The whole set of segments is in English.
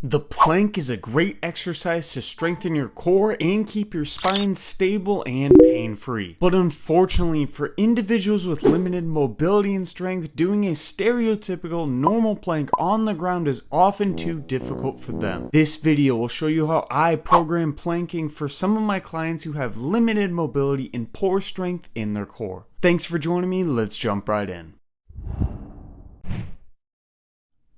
The plank is a great exercise to strengthen your core and keep your spine stable and pain-free. But unfortunately, for individuals with limited mobility and strength, doing a stereotypical normal plank on the ground is often too difficult for them. This video will show you how I program planking for some of my clients who have limited mobility and poor strength in their core. Thanks for joining me. Let's jump right in.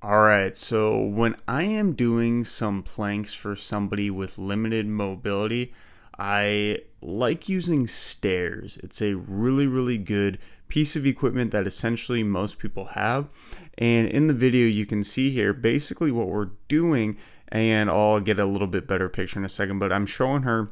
Alright, so when I am doing some planks for somebody with limited mobility, I like using stairs. It's a really good piece of equipment that essentially most people have. And in the video you can see here basically what we're doing, and I'll get a little bit better picture in a second, but I'm showing her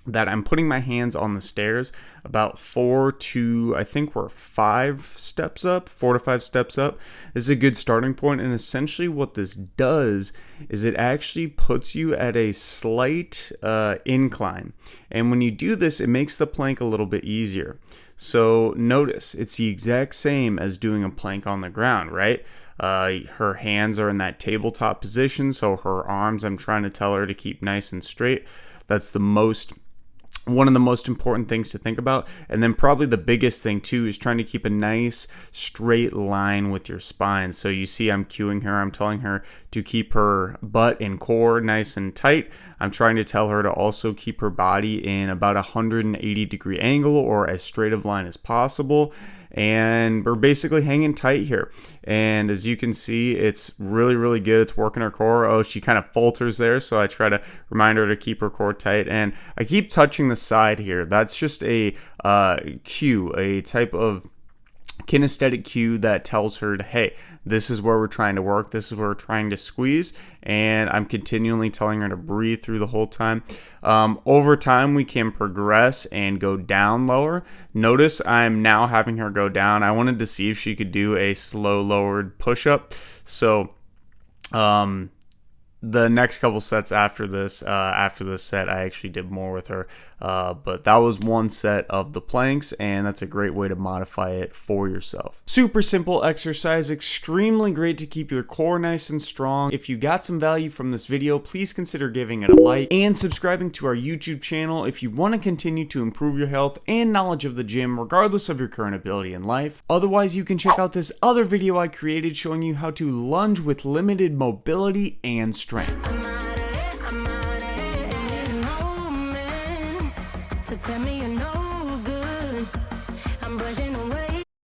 that I'm putting my hands on the stairs about 4 to, I think we're 5 steps up, 4 to 5 steps up. This is a good starting point, and essentially what this does is it actually puts you at a slight incline. And when you do this, it makes the plank a little bit easier. So notice, it's the exact same as doing a plank on the ground, right? Her hands are in that tabletop position, so her arms, I'm trying to tell her to keep nice and straight. That's one of the most important things to think about. And then probably the biggest thing too is trying to keep a nice straight line with your spine. So you see I'm cueing her, I'm telling her to keep her butt and core nice and tight. I'm trying to tell her to also keep her body in about a 180-degree angle or as straight of line as possible. And we're basically hanging tight here. And as you can see, it's really good. It's working her core. Oh, she kind of falters there, so I try to remind her to keep her core tight. And I keep touching the side here. That's just a cue, a type of kinesthetic cue that tells her to, hey, this is where we're trying to work, this is where we're trying to squeeze, and I'm continually telling her to breathe through the whole time. Over time we can progress and go down lower. Notice I'm now having her go down. I wanted to see if she could do a slow lowered push-up, so the next couple sets after this set I actually did more with her, but that was one set of the planks, and that's a great way to modify it for yourself. Super simple exercise, extremely great to keep your core nice and strong. If you got some value from this video, please consider giving it a like and subscribing to our YouTube channel if you want to continue to improve your health and knowledge of the gym regardless of your current ability in life. Otherwise, you can check out this other video I created showing you how to lunge with limited mobility and strength.